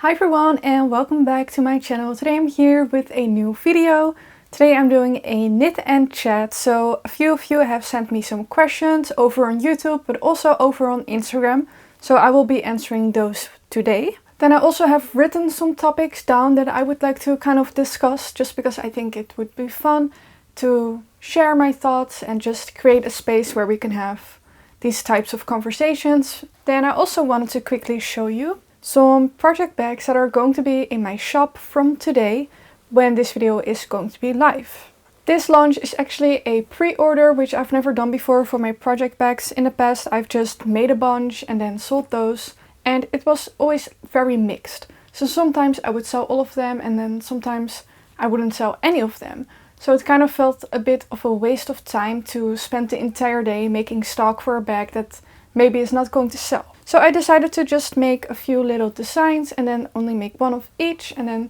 Hi everyone and welcome back to my channel. Today I'm here with a new video. Today I'm doing a knit and chat. So a few of you have sent me some questions over on YouTube but also over on Instagram. So I will be answering those today. Then I also have written some topics down that I would like to kind of discuss just because I think it would be fun to share my thoughts and just create a space where we can have these types of conversations. Then I also wanted to quickly show you some project bags that are going to be in my shop from today when this video is going to be live. This launch is actually a pre-order, which I've never done before for my project bags. In the past I've just made a bunch and then sold those, and it was always very mixed. So sometimes I would sell all of them and then sometimes I wouldn't sell any of them. So it kind of felt a bit of a waste of time to spend the entire day making stock for a bag that maybe is not going to sell. So I decided to just make a few little designs and then only make one of each, and then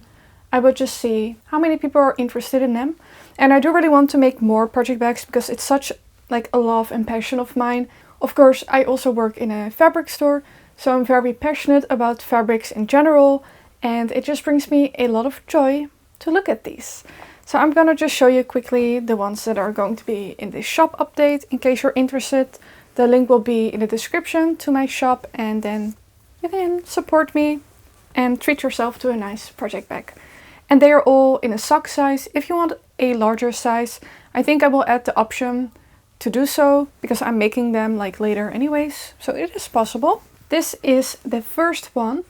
I will just see how many people are interested in them. And I do really want to make more project bags because it's such like a love and passion of mine. Of course, I also work in a fabric store, so I'm very passionate about fabrics in general, and it just brings me a lot of joy to look at these. So I'm gonna just show you quickly the ones that are going to be in this shop update in case you're interested. The link will be in the description to my shop, and then you can support me and treat yourself to a nice project bag. And they are all in a sock size. If you want a larger size, I think I will add the option to do so because I'm making them like later anyways, so it is possible. This is the first one,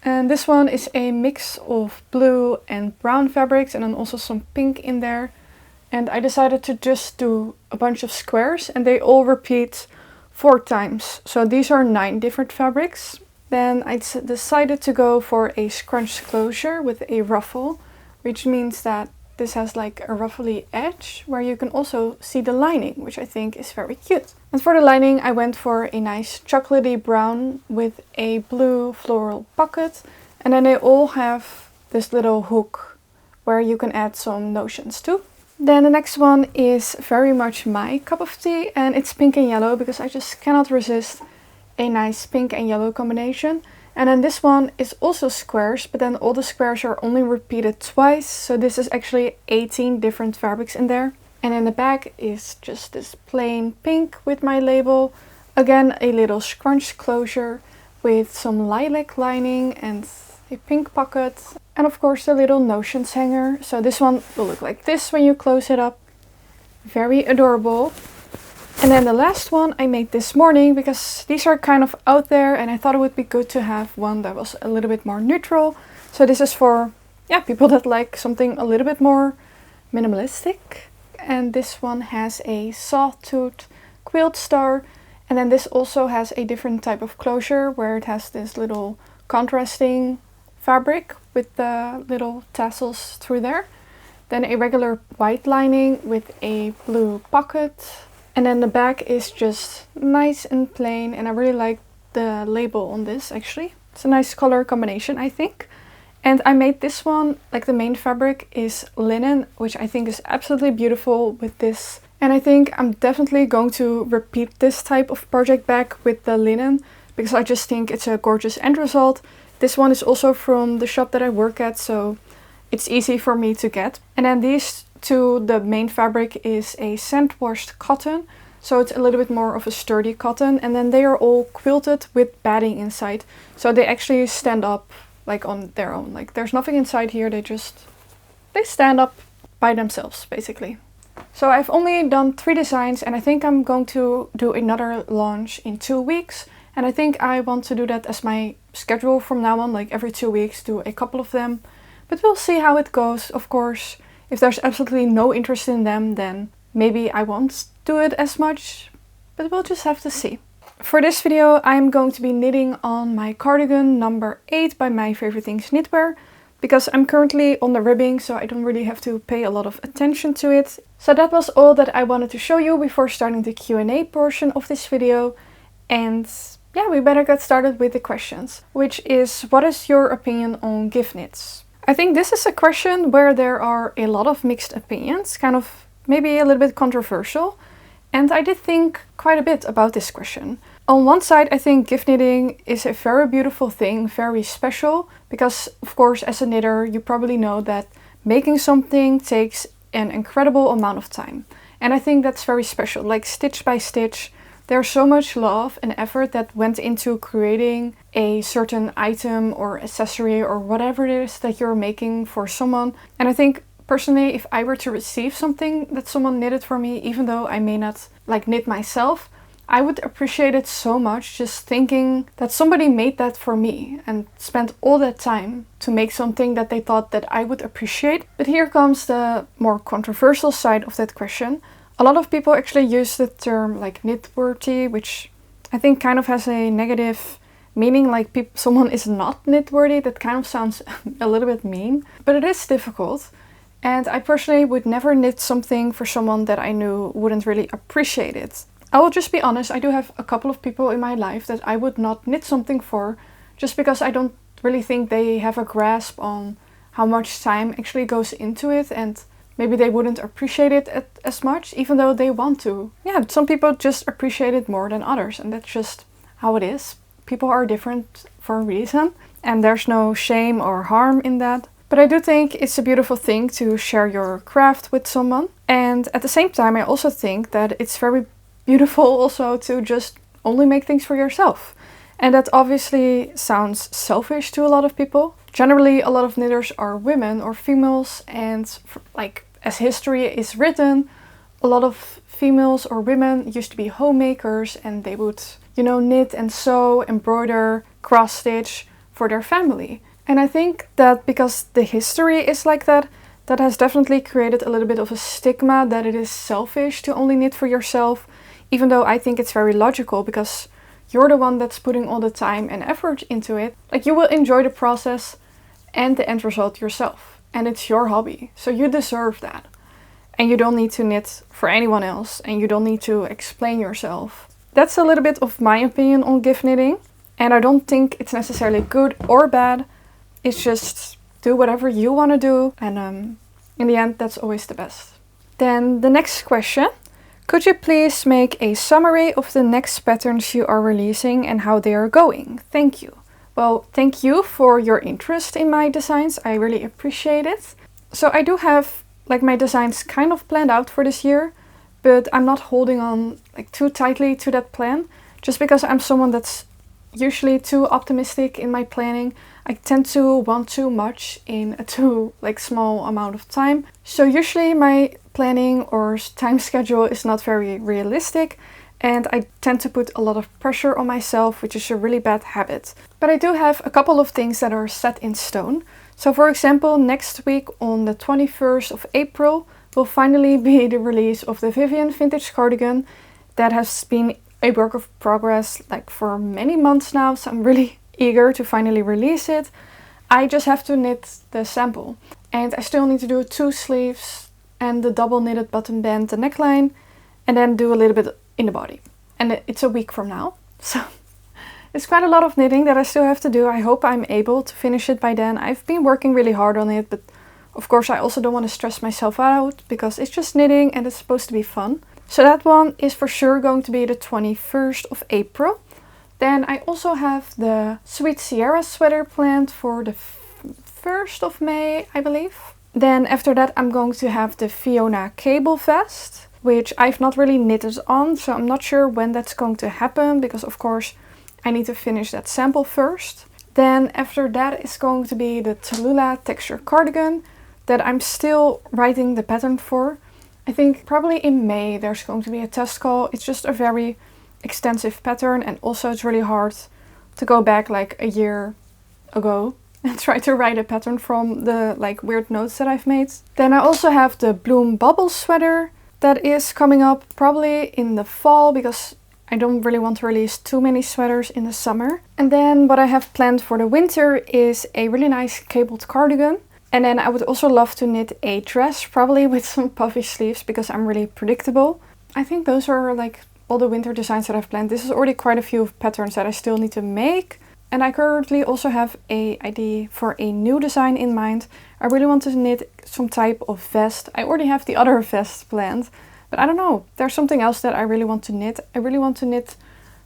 and this one is a mix of blue and brown fabrics and then also some pink in there. And I decided to just do a bunch of squares and they all repeat 4 times. So these are 9 different fabrics. Then I decided to go for a scrunch closure with a ruffle, which means that this has like a ruffly edge where you can also see the lining, which I think is very cute. And for the lining I went for a nice chocolatey brown with a blue floral pocket. And then they all have this little hook where you can add some notions to. Then the next one is very much my cup of tea, and it's pink and yellow because I just cannot resist a nice pink and yellow combination. And then this one is also squares, but then all the squares are only repeated twice. So this is actually 18 different fabrics in there. And in the back is just this plain pink with my label. Again, a little scrunch closure with some lilac lining and a pink pocket. And of course the little notions hanger. So this one will look like this when you close it up. Very adorable. And then the last one I made this morning because these are kind of out there and I thought it would be good to have one that was a little bit more neutral. So this is for people that like something a little bit more minimalistic. And this one has a sawtooth quilt star. And then this also has a different type of closure where it has this little contrasting fabric with the little tassels through there. Then a regular white lining with a blue pocket. And then the back is just nice and plain, and I really like the label on this actually. It's a nice color combination, I think. And I made this one, like the main fabric is linen, which I think is absolutely beautiful with this. And I think I'm definitely going to repeat this type of project bag with the linen because I just think it's a gorgeous end result. This one is also from the shop that I work at, so it's easy for me to get. And then these two, the main fabric is a sand washed cotton, so it's a little bit more of a sturdy cotton. And then they are all quilted with batting inside, so they actually stand up like on their own. Like there's nothing inside here, they stand up by themselves basically. So I've only done 3 designs and I think I'm going to do another launch in 2 weeks. And I think I want to do that as my schedule from now on, like every 2 weeks do a couple of them. But we'll see how it goes. Of course, if there's absolutely no interest in them, then maybe I won't do it as much. But we'll just have to see. For this video, I'm going to be knitting on my cardigan number 8 by My Favorite Things Knitwear. Because I'm currently on the ribbing, so I don't really have to pay a lot of attention to it. So that was all that I wanted to show you before starting the Q&A portion of this video. And yeah, we better get started with the questions, which is, what is your opinion on gift knits? I think this is a question where there are a lot of mixed opinions, kind of maybe a little bit controversial. And I did think quite a bit about this question. On one side, I think gift knitting is a very beautiful thing, very special, because of course as a knitter you probably know that making something takes an incredible amount of time. And I think that's very special, like stitch by stitch. There's so much love and effort that went into creating a certain item or accessory or whatever it is that you're making for someone. And I think personally, if I were to receive something that someone knitted for me, even though I may not like knit myself, I would appreciate it so much just thinking that somebody made that for me and spent all that time to make something that they thought that I would appreciate. But here comes the more controversial side of that question. A lot of people actually use the term like knitworthy, which I think kind of has a negative meaning, like someone is not knitworthy. That kind of sounds a little bit mean, but it is difficult. And I personally would never knit something for someone that I knew wouldn't really appreciate it. I will just be honest, I do have a couple of people in my life that I would not knit something for just because I don't really think they have a grasp on how much time actually goes into it, and maybe they wouldn't appreciate it as much, even though they want to. Yeah, some people just appreciate it more than others, and that's just how it is. People are different for a reason, and there's no shame or harm in that. But I do think it's a beautiful thing to share your craft with someone. And at the same time, I also think that it's very beautiful also to just only make things for yourself. And that obviously sounds selfish to a lot of people. Generally, a lot of knitters are women or females, and like as history is written, a lot of females or women used to be homemakers, and they would, you know, knit and sew, embroider, cross stitch for their family. And I think that because the history is like that, that has definitely created a little bit of a stigma that it is selfish to only knit for yourself, even though I think it's very logical because you're the one that's putting all the time and effort into it. Like, you will enjoy the process and the end result yourself. And it's your hobby, so you deserve that. And you don't need to knit for anyone else, and you don't need to explain yourself. That's a little bit of my opinion on gift knitting. And I don't think it's necessarily good or bad. It's just do whatever you want to do, and in the end, that's always the best. Then the next question. Could you please make a summary of the next patterns you are releasing and how they are going? Thank you. Well, thank you for your interest in my designs. I really appreciate it. So I do have like my designs kind of planned out for this year, but I'm not holding on like too tightly to that plan, just because I'm someone that's usually too optimistic in my planning. I tend to want too much in a too small amount of time. So usually my planning or time schedule is not very realistic, and I tend to put a lot of pressure on myself, which is a really bad habit. But I do have a couple of things that are set in stone. So for example, next week on the 21st of April will finally be the release of the Vivian Vintage Cardigan. That has been a work of progress like for many months now, so I'm really eager to finally release it. I just have to knit the sample, and I still need to do 2 sleeves and the double knitted button band, the neckline, and then do a little bit in the body. And it's a week from now, so it's quite a lot of knitting that I still have to do. I hope I'm able to finish it by then. I've been working really hard on it, but of course I also don't want to stress myself out because it's just knitting and it's supposed to be fun. So that one is for sure going to be the 21st of April. Then I also have the Sweet Sierra sweater planned for the 1st of May, I believe. Then after that I'm going to have the Fiona cable vest, which I've not really knitted on, so I'm not sure when that's going to happen because of course I need to finish that sample first. Then after that is going to be the Tallulah texture cardigan that I'm still writing the pattern for. I think probably in May there's going to be a test call. It's just a very extensive pattern, and also it's really hard to go back like a year ago and try to write a pattern from the weird notes that I've made. Then I also have the Bloom Bubble sweater that is coming up probably in the fall because I don't really want to release too many sweaters in the summer. And then what I have planned for the winter is a really nice cabled cardigan. And then I would also love to knit a dress, probably with some puffy sleeves because I'm really predictable. I think those are all the winter designs that I've planned. This is already quite a few patterns that I still need to make. And I currently also have an idea for a new design in mind. I really want to knit some type of vest. I already have the other vest planned, but I don't know. There's something else that I really want to knit. I really want to knit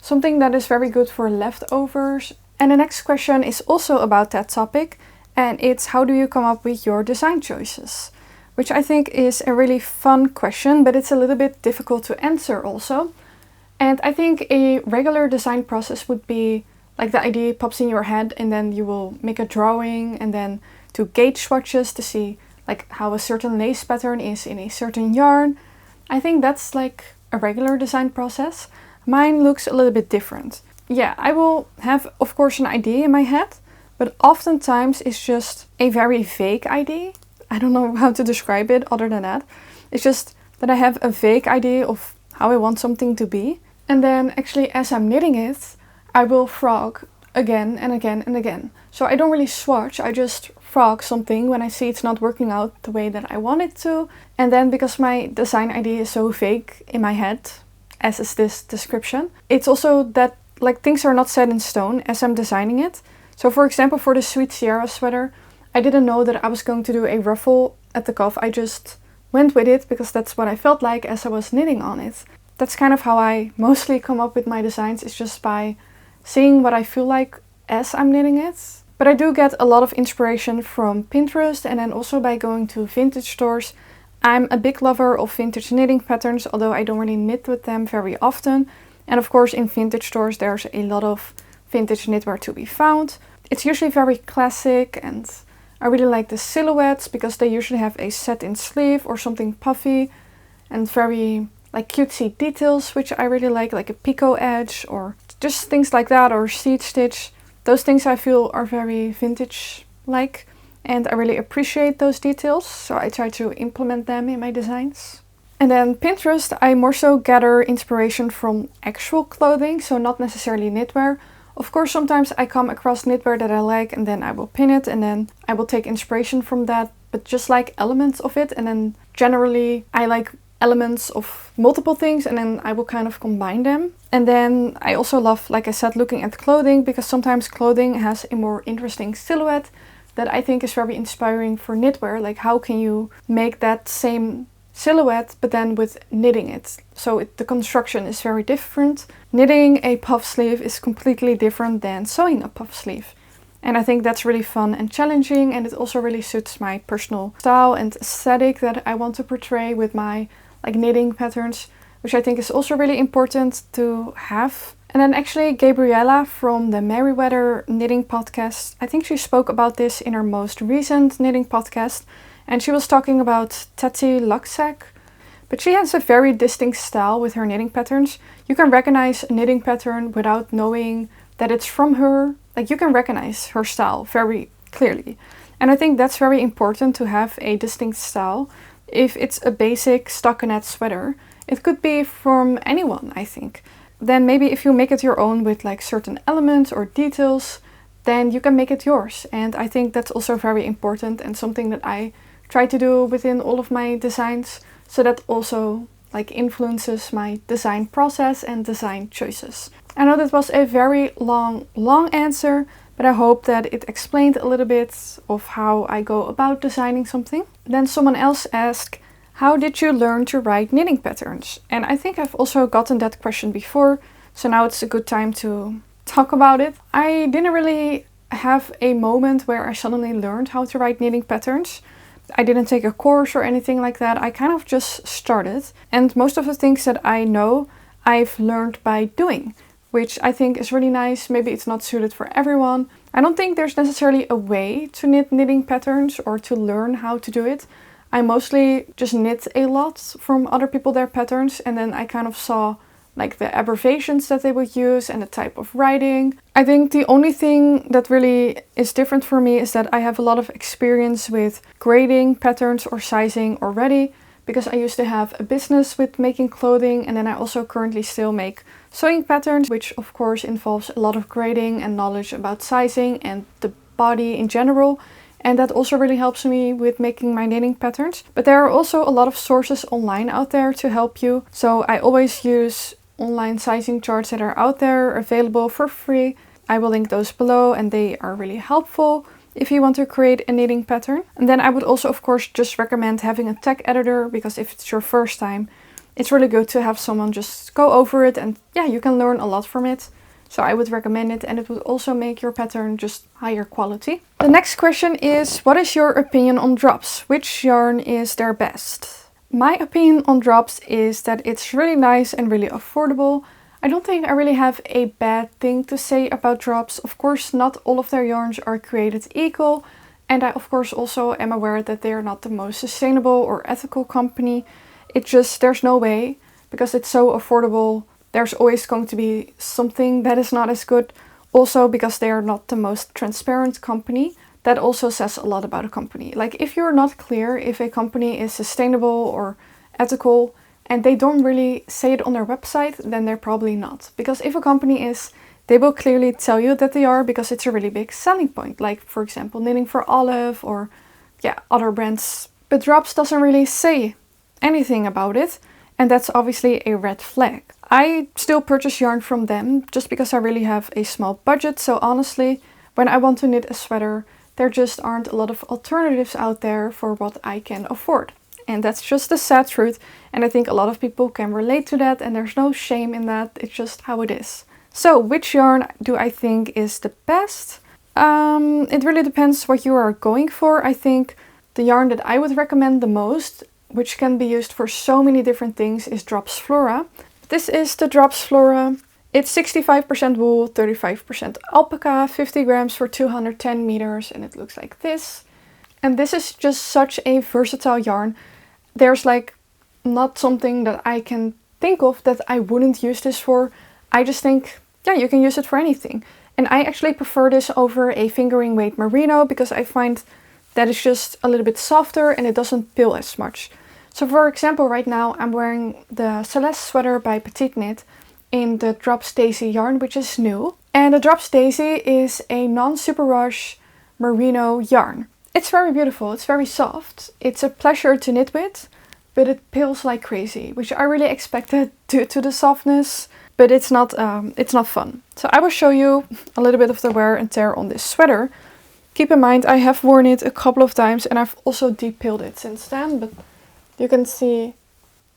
something that is very good for leftovers. And the next question is also about that topic, and it's how do you come up with your design choices? Which I think is a really fun question, but it's a little bit difficult to answer also. And I think a regular design process would be like the idea pops in your head and then you will make a drawing and then do gauge swatches to see like how a certain lace pattern is in a certain yarn. I think that's like a regular design process. Mine looks a little bit different. Yeah, I will have of course an idea in my head, but oftentimes it's just a very vague idea. I don't know how to describe it other than that. It's just that I have a vague idea of how I want something to be. And then actually as I'm knitting it, I will frog again and again and again. So I don't really swatch, I just frog something when I see it's not working out the way that I want it to. And then because my design idea is so vague in my head, as is this description, it's also that like things are not set in stone as I'm designing it. So for example, for the Sweet Sierra sweater, I didn't know that I was going to do a ruffle at the cuff. I just went with it because that's what I felt like as I was knitting on it. That's kind of how I mostly come up with my designs, is just by seeing what I feel like as I'm knitting it. But I do get a lot of inspiration from Pinterest and then also by going to vintage stores. I'm a big lover of vintage knitting patterns, although I don't really knit with them very often. And of course in vintage stores there's a lot of vintage knitwear to be found. It's usually very classic and I really like the silhouettes because they usually have a satin sleeve or something puffy and very like cutesy details, which I really like a picot edge or just things like that, or seed stitch. Those things I feel are very vintage like, and I really appreciate those details, so I try to implement them in my designs. And then Pinterest, I more so gather inspiration from actual clothing, so not necessarily knitwear. Of course, sometimes I come across knitwear that I like and then I will pin it and then I will take inspiration from that, but just like elements of it. And then generally I like elements of multiple things and then I will kind of combine them. And then I also love, like I said, looking at clothing, because sometimes clothing has a more interesting silhouette that I think is very inspiring for knitwear. Like how can you make that same silhouette but then with knitting it? So the construction is very different. Knitting a puff sleeve is completely different than sewing a puff sleeve. And I think that's really fun and challenging, and it also really suits my personal style and aesthetic that I want to portray with my like knitting patterns, which I think is also really important to have. And then actually Gabriella from the Merryweather knitting podcast, I think she spoke about this in her most recent knitting podcast, and she was talking about Tati Luxac. But she has a very distinct style with her knitting patterns. You can recognize a knitting pattern without knowing that it's from her. Like you can recognize her style very clearly. And I think that's very important to have a distinct style. If it's a basic stockinette sweater, it could be from anyone, I think. Then maybe if you make it your own with like certain elements or details, then you can make it yours. And I think that's also very important and something that I try to do within all of my designs. So that also like influences my design process and design choices. I know that was a very long answer, but I hope that it explained a little bit of how I go about designing something. Then someone else asked, how did you learn to write knitting patterns? And I think I've also gotten that question before, so now it's a good time to talk about it. I didn't really have a moment where I suddenly learned how to write knitting patterns. I didn't take a course or anything like that. I kind of just started. And most of the things that I know, I've learned by doing, which I think is really nice. Maybe it's not suited for everyone. I don't think there's necessarily a way to knit knitting patterns or to learn how to do it. I mostly just knit a lot from other people, their patterns, and then I kind of saw like the abbreviations that they would use and the type of writing. I think the only thing that really is different for me is that I have a lot of experience with grading patterns or sizing already, because I used to have a business with making clothing, and then I also currently still make sewing patterns, which of course involves a lot of grading and knowledge about sizing and the body in general. And that also really helps me with making my knitting patterns. But there are also a lot of sources online out there to help you. So I always use online sizing charts that are out there available for free. I will link those below, and they are really helpful if you want to create a knitting pattern. And then I would also of course just recommend having a tag editor, because if it's your first time, it's really good to have someone just go over it, and yeah, you can learn a lot from it. So I would recommend it, and it would also make your pattern just higher quality. The next question is, what is your opinion on drops? Which yarn is their best? My opinion on drops is that it's really nice and really affordable. I don't think I really have a bad thing to say about drops. Of course, not all of their yarns are created equal. And I of course also am aware that they are not the most sustainable or ethical company. It just, there's no way, because it's so affordable. There's always going to be something that is not as good. Also because they are not the most transparent company. That also says a lot about a company. Like if you're not clear if a company is sustainable or ethical and they don't really say it on their website, then they're probably not. Because if a company is, they will clearly tell you that they are, because it's a really big selling point. Like for example, Knitting for Olive or yeah, other brands. But Drops doesn't really say anything about it. And that's obviously a red flag. I still purchase yarn from them just because I really have a small budget. So honestly, when I want to knit a sweater, there just aren't a lot of alternatives out there for what I can afford. And that's just the sad truth. And I think a lot of people can relate to that, and there's no shame in that. It's just how it is. So which yarn do I think is the best? It really depends what you are going for. I think the yarn that I would recommend the most, which can be used for so many different things, is Drops Flora. This is the Drops Flora. It's 65% wool, 35% alpaca, 50 grams for 210 meters, and it looks like this. And this is just such a versatile yarn. There's like not something that I can think of that I wouldn't use this for. I just think, yeah, you can use it for anything. And I actually prefer this over a fingering weight merino because I find that it's just a little bit softer and it doesn't pill as much. So for example, right now I'm wearing the Celeste sweater by Petite in the Drops Daisy yarn, which is new. And the Drops Daisy is a non-superwash merino yarn. It's very beautiful, it's very soft. It's a pleasure to knit with, but it pills like crazy, which I really expected due to the softness, but it's not fun. So I will show you a little bit of the wear and tear on this sweater. Keep in mind, I have worn it a couple of times and I've also de-pilled it since then, but you can see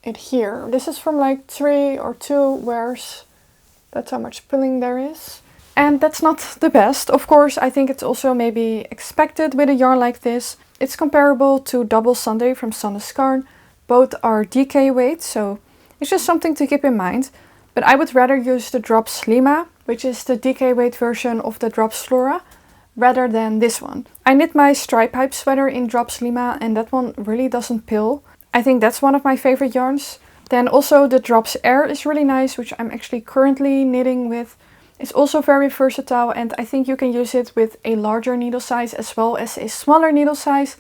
it here. This is from like 3 or 2 wears. That's how much pilling there is. And that's not the best. Of course, I think it's also maybe expected with a yarn like this. It's comparable to Double Sunday from Skarn. Both are DK weight, so it's just something to keep in mind. But I would rather use the Drops Lima, which is the DK weight version of the Drops Flora, rather than this one. I knit my stripe pipe sweater in Drops Lima and that one really doesn't pill. I think that's one of my favorite yarns. Then also the Drops Air is really nice, which I'm actually currently knitting with. It's also very versatile and I think you can use it with a larger needle size as well as a smaller needle size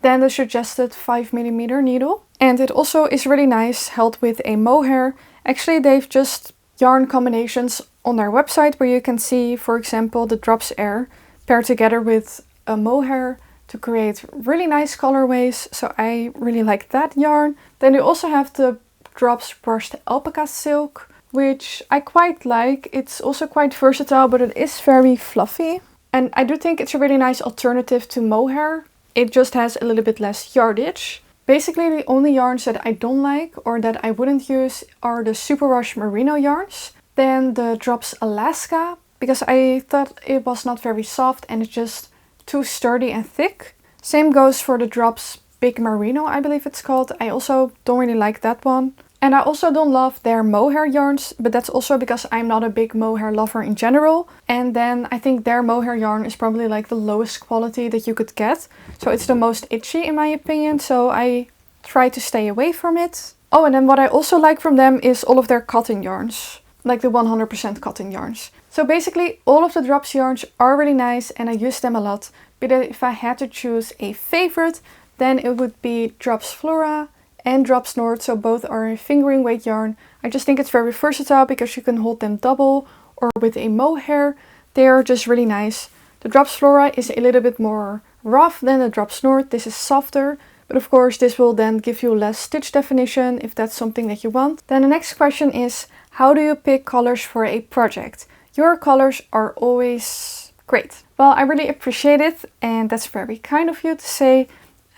than the suggested 5mm needle. And it also is really nice held with a mohair. Actually, they've just yarn combinations on their website where you can see, for example, the Drops Air paired together with a mohair to create really nice colorways. So I really like that yarn. Then you also have the Drops Brushed Alpaca Silk, which I quite like. It's also quite versatile, but it is very fluffy. And I do think it's a really nice alternative to mohair. It just has a little bit less yardage. Basically, the only yarns that I don't like or that I wouldn't use are the superwash merino yarns. Then the Drops Alaska, because I thought it was not very soft and it's just too sturdy and thick. Same goes for the Drops Big Merino, I believe it's called. I also don't really like that one. And I also don't love their mohair yarns, but that's also because I'm not a big mohair lover in general. And then I think their mohair yarn is probably like the lowest quality that you could get. So it's the most itchy in my opinion, so I try to stay away from it. Oh, and then what I also like from them is all of their cotton yarns, like the 100% cotton yarns. So basically all of the Drops yarns are really nice and I use them a lot. But if I had to choose a favorite, then it would be Drops Flora and Drops North, so both are a fingering weight yarn. I just think it's very versatile because you can hold them double or with a mohair. They are just really nice. The Drops Flora is a little bit more rough than the Drops North. This is softer, but of course this will then give you less stitch definition if that's something that you want. Then the next question is, how do you pick colors for a project? Your colors are always great. Well, I really appreciate it and that's very kind of you to say.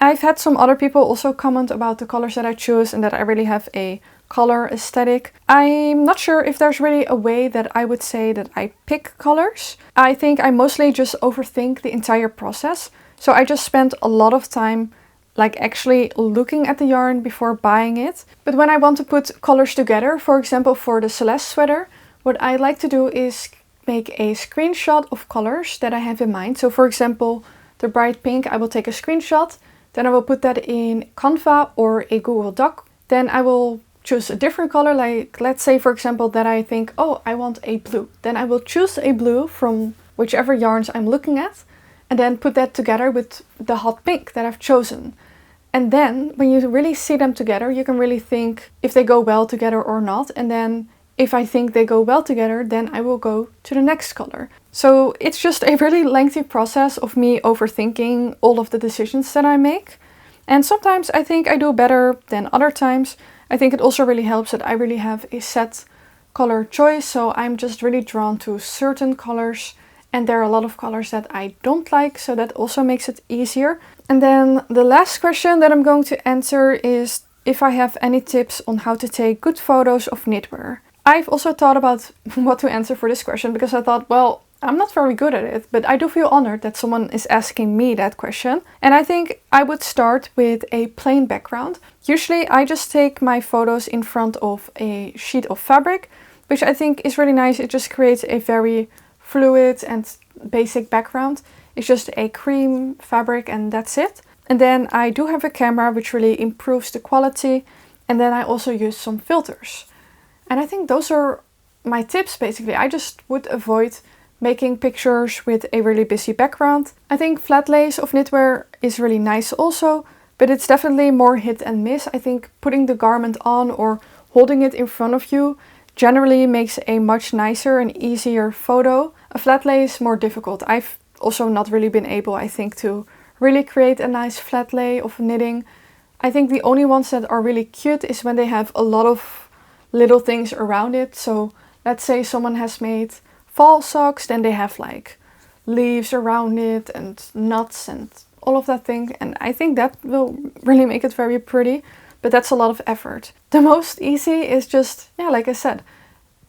I've had some other people also comment about the colors that I choose and that I really have a color aesthetic. I'm not sure if there's really a way that I would say that I pick colors. I think I mostly just overthink the entire process. So I just spend a lot of time like actually looking at the yarn before buying it. But when I want to put colors together, for example for the Celeste sweater, what I like to do is make a screenshot of colors that I have in mind. So for example, the bright pink, I will take a screenshot, then I will put that in Canva or a Google Doc. Then I will choose a different color, like let's say for example that I think, oh, I want a blue. Then I will choose a blue from whichever yarns I'm looking at and then put that together with the hot pink that I've chosen. And then when you really see them together, you can really think if they go well together or not. And then if I think they go well together, then I will go to the next color. So it's just a really lengthy process of me overthinking all of the decisions that I make. And sometimes I think I do better than other times. I think it also really helps that I really have a set color choice. So I'm just really drawn to certain colors. And there are a lot of colors that I don't like, so that also makes it easier. And then the last question that I'm going to answer is if I have any tips on how to take good photos of knitwear. I've also thought about what to answer for this question because I thought, well, I'm not very good at it, but I do feel honored that someone is asking me that question. And I think I would start with a plain background. Usually I just take my photos in front of a sheet of fabric, which I think is really nice. It just creates a very fluid and basic background. It's just a cream fabric and that's it. And then I do have a camera which really improves the quality. And then I also use some filters. And I think those are my tips basically. I just would avoid making pictures with a really busy background. I think flat lace of knitwear is really nice also, but it's definitely more hit and miss. I think putting the garment on or holding it in front of you generally makes a much nicer and easier photo. A flat lay is more difficult. I've also not really been able, I think, to really create a nice flat lay of knitting. I think the only ones that are really cute is when they have a lot of little things around it. So let's say someone has made fall socks, then they have like leaves around it and nuts and all of that thing. And I think that will really make it very pretty. But that's a lot of effort. The most easy is just, yeah, like I said,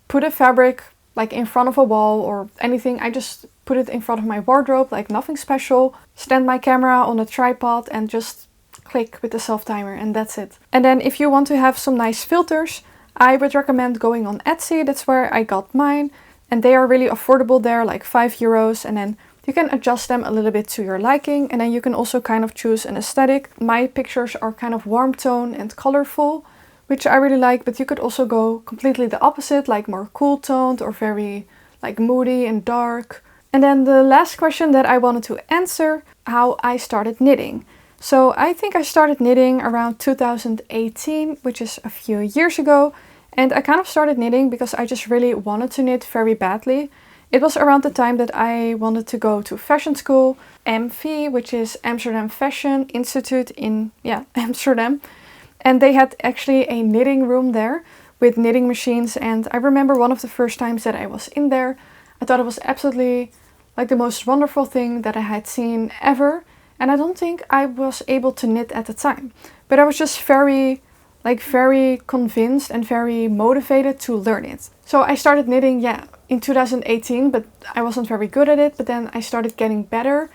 put a fabric like in front of a wall or anything. I just put it in front of my wardrobe, like nothing special. Stand my camera on a tripod and just click with the self timer and that's it. And then if you want to have some nice filters, I would recommend going on Etsy. That's where I got mine. And they are really affordable there, like €5. And then you can adjust them a little bit to your liking, and then you can also kind of choose an aesthetic. My pictures are kind of warm tone and colorful, which I really like, but you could also go completely the opposite, like more cool toned or very like moody and dark. And then the last question that I wanted to answer, how I started knitting. So I think I started knitting around 2018, which is a few years ago. And I kind of started knitting because I just really wanted to knit very badly. It was around the time that I wanted to go to fashion school, AMFI, which is Amsterdam Fashion Institute in Amsterdam. And they had actually a knitting room there with knitting machines. And I remember one of the first times that I was in there, I thought it was absolutely like the most wonderful thing that I had seen ever. And I don't think I was able to knit at the time, but I was just very convinced and very motivated to learn it. So I started knitting, in 2018, but I wasn't very good at it. But then I started getting better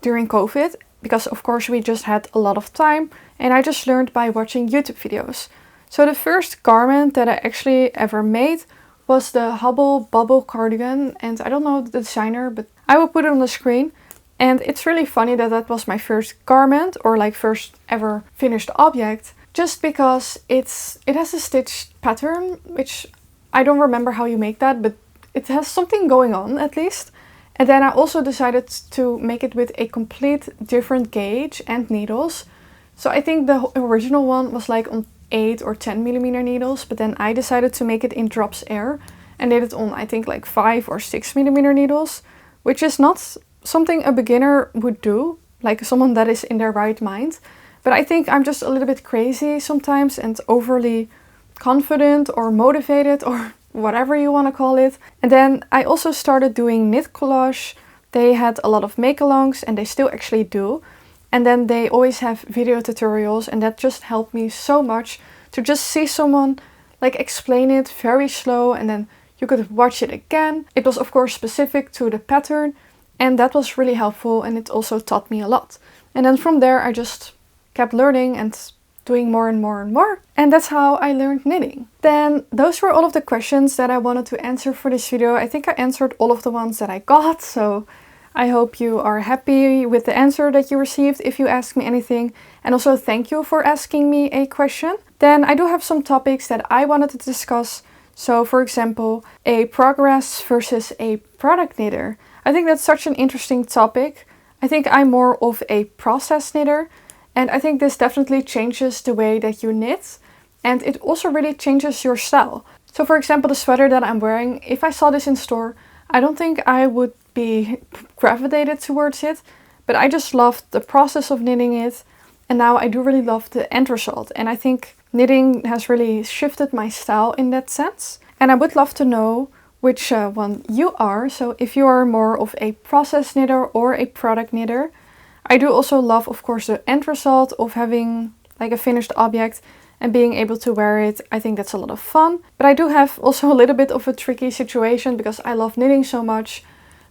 during COVID because of course we just had a lot of time and I just learned by watching YouTube videos. So the first garment that I actually ever made was the Hubble bubble cardigan, and I don't know the designer, but I will put it on the screen. And it's really funny that that was my first garment or like first ever finished object, just because it has a stitched pattern, which I don't remember how you make that, but it has something going on at least. And then I also decided to make it with a complete different gauge and needles. So I think the original one was like on 8 or 10 millimeter needles, but then I decided to make it in drops air and did it on I think like 5 or 6 millimeter needles, which is not something a beginner would do, like someone that is in their right mind. But I think I'm just a little bit crazy sometimes and overly confident or motivated or whatever you want to call it. And then I also started doing knit collage. They had a lot of make-alongs and they still actually do. And then they always have video tutorials, and that just helped me so much to just see someone like explain it very slow and then you could watch it again. It was of course specific to the pattern, and that was really helpful, and it also taught me a lot. And then from there I just kept learning and doing more and more and more. And that's how I learned knitting. Then those were all of the questions that I wanted to answer for this video. I think I answered all of the ones that I got, so I hope you are happy with the answer that you received if you ask me anything. And also thank you for asking me a question. Then I do have some topics that I wanted to discuss. So for example, a progress versus a product knitter. I think that's such an interesting topic. I think I'm more of a process knitter, and I think this definitely changes the way that you knit, and it also really changes your style. So for example, the sweater that I'm wearing, if I saw this in store, I don't think I would be gravitated towards it, but I just loved the process of knitting it, and now I do really love the end result. And I think knitting has really shifted my style in that sense. And I would love to know which one you are. So if you are more of a process knitter or a product knitter. I do also love, of course, the end result of having like a finished object and being able to wear it. I think that's a lot of fun. But I do have also a little bit of a tricky situation because I love knitting so much,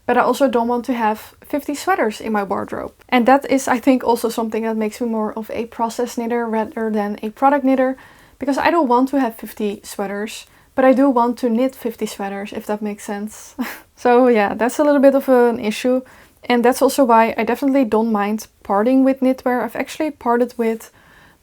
but I also don't want to have 50 sweaters in my wardrobe. And that is, I think, also something that makes me more of a process knitter rather than a product knitter, because I don't want to have 50 sweaters, but I do want to knit 50 sweaters, if that makes sense. So yeah, that's a little bit of an issue. And that's also why I definitely don't mind parting with knitwear. I've actually parted with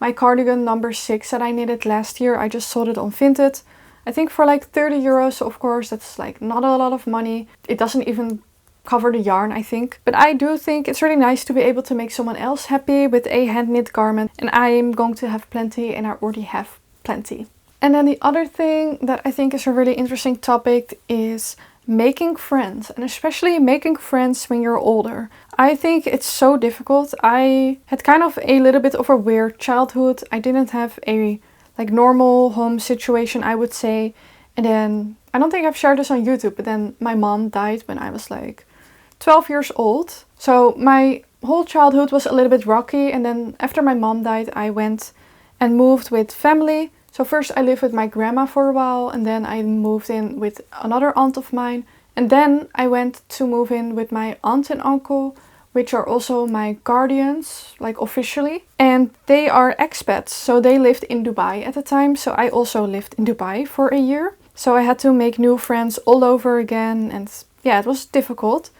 my cardigan number 6 that I knitted last year. I just sold it on Vinted. I think for like 30 euros. So of course, that's like not a lot of money. It doesn't even cover the yarn, I think. But I do think it's really nice to be able to make someone else happy with a hand knit garment. And I'm going to have plenty, and I already have plenty. And then the other thing that I think is a really interesting topic is making friends, and especially making friends when you're older. I think it's so difficult. I had kind of a little bit of a weird childhood. I didn't have a like normal home situation, I would say. And then, I don't think I've shared this on YouTube, but then my mom died when I was like 12 years old. So my whole childhood was a little bit rocky, and then after my mom died, I went and moved with family. So first I lived with my grandma for a while, and then I moved in with another aunt of mine. And then I went to move in with my aunt and uncle, which are also my guardians, like officially. And they are expats, so they lived in Dubai at the time. So I also lived in Dubai for a year. So I had to make new friends all over again, and yeah, it was difficult.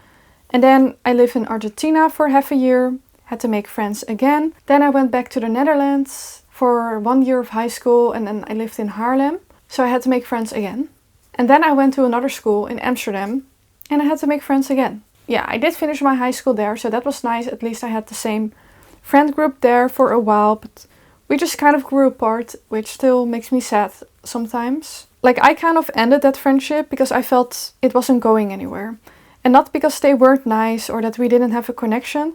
And then I lived in Argentina for half a year, had to make friends again. Then I went back to the Netherlands for 1 year of high school, and then I lived in Haarlem, so I had to make friends again. And then I went to another school in Amsterdam, and I had to make friends again. Yeah, I did finish my high school there, so that was nice. At least I had the same friend group there for a while, but we just kind of grew apart, which still makes me sad sometimes. Like, I kind of ended that friendship because I felt it wasn't going anywhere. And not because they weren't nice or that we didn't have a connection.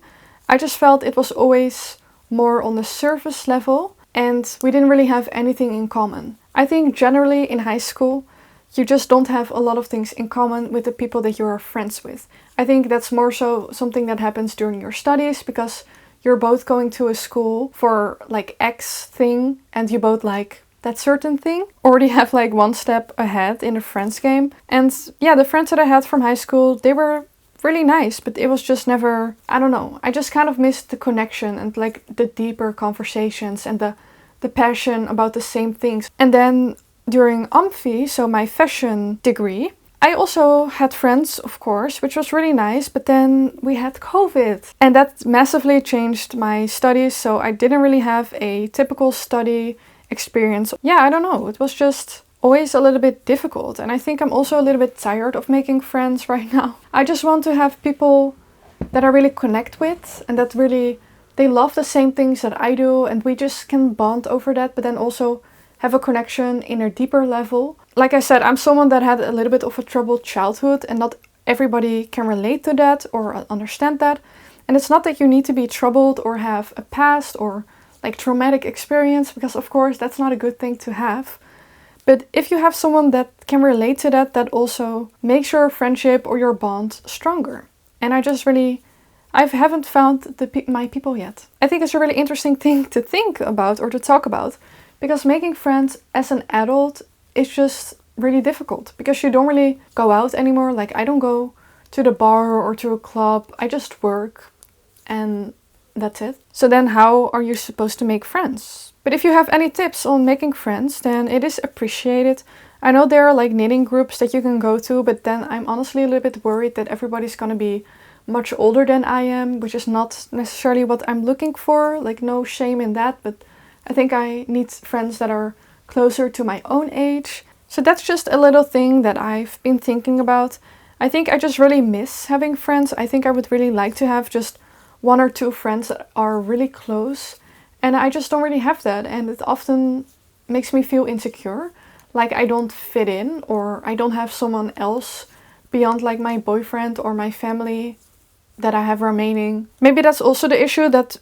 I just felt it was always more on the surface level, and we didn't really have anything in common. I think generally in high school, you just don't have a lot of things in common with the people that you are friends with. I think that's more so something that happens during your studies, because you're both going to a school for like X thing and you both like that certain thing. Already have like one step ahead in the friends game. And yeah, the friends that I had from high school, they were really nice, but it was just never, I don't know. I just kind of missed the connection and like the deeper conversations and the passion about the same things. And then during Amphi, so my fashion degree, I also had friends, of course, which was really nice, but then we had COVID. And that massively changed my studies, so I didn't really have a typical study experience. Yeah, I don't know. It was just always a little bit difficult. And I think I'm also a little bit tired of making friends right now. I just want to have people that I really connect with and that really, they love the same things that I do, and we just can bond over that, but then also have a connection in a deeper level. Like I said, I'm someone that had a little bit of a troubled childhood, and not everybody can relate to that or understand that. And it's not that you need to be troubled or have a past or like traumatic experience, because of course that's not a good thing to have. But if you have someone that can relate to that, that also makes your friendship or your bond stronger. And I haven't found my people yet. I think it's a really interesting thing to think about or to talk about, because making friends as an adult it's just really difficult because you don't really go out anymore. Like I don't go to the bar or to a club. I just work and that's it. So then how are you supposed to make friends? But if you have any tips on making friends, then it is appreciated. I know there are like knitting groups that you can go to, but then I'm honestly a little bit worried that everybody's gonna be much older than I am, which is not necessarily what I'm looking for. Like no shame in that, but I think I need friends that are closer to my own age. So that's just a little thing that I've been thinking about. I think I just really miss having friends. I think I would really like to have just 1 or 2 friends that are really close, and I just don't really have that, and it often makes me feel insecure, like I don't fit in or I don't have someone else beyond like my boyfriend or my family that I have remaining. Maybe that's also the issue, that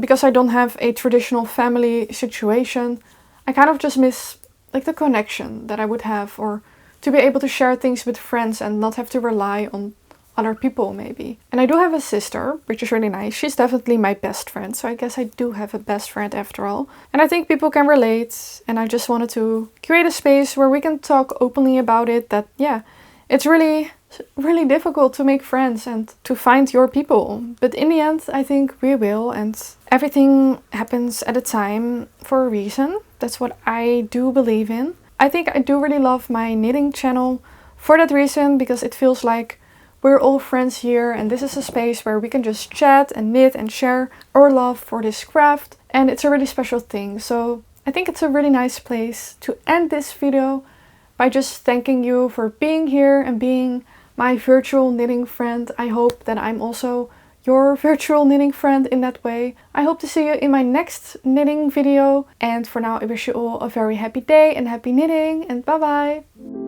because I don't have a traditional family situation, I kind of just miss like the connection that I would have, or to be able to share things with friends and not have to rely on other people maybe. And I do have a sister, which is really nice. She's definitely my best friend, so I guess I do have a best friend after all. And I think people can relate, and I just wanted to create a space where we can talk openly about it, that yeah, it's really difficult to make friends and to find your people. But in the end, I think we will, and everything happens at a time for a reason. That's what I do believe in. I think I do really love my knitting channel for that reason, because it feels like we're all friends here, and this is a space where we can just chat and knit and share our love for this craft, and it's a really special thing. So I think it's a really nice place to end this video by just thanking you for being here and being my virtual knitting friend. I hope that I'm also your virtual knitting friend in that way. I hope to see you in my next knitting video, and for now I wish you all a very happy day and happy knitting, and bye bye!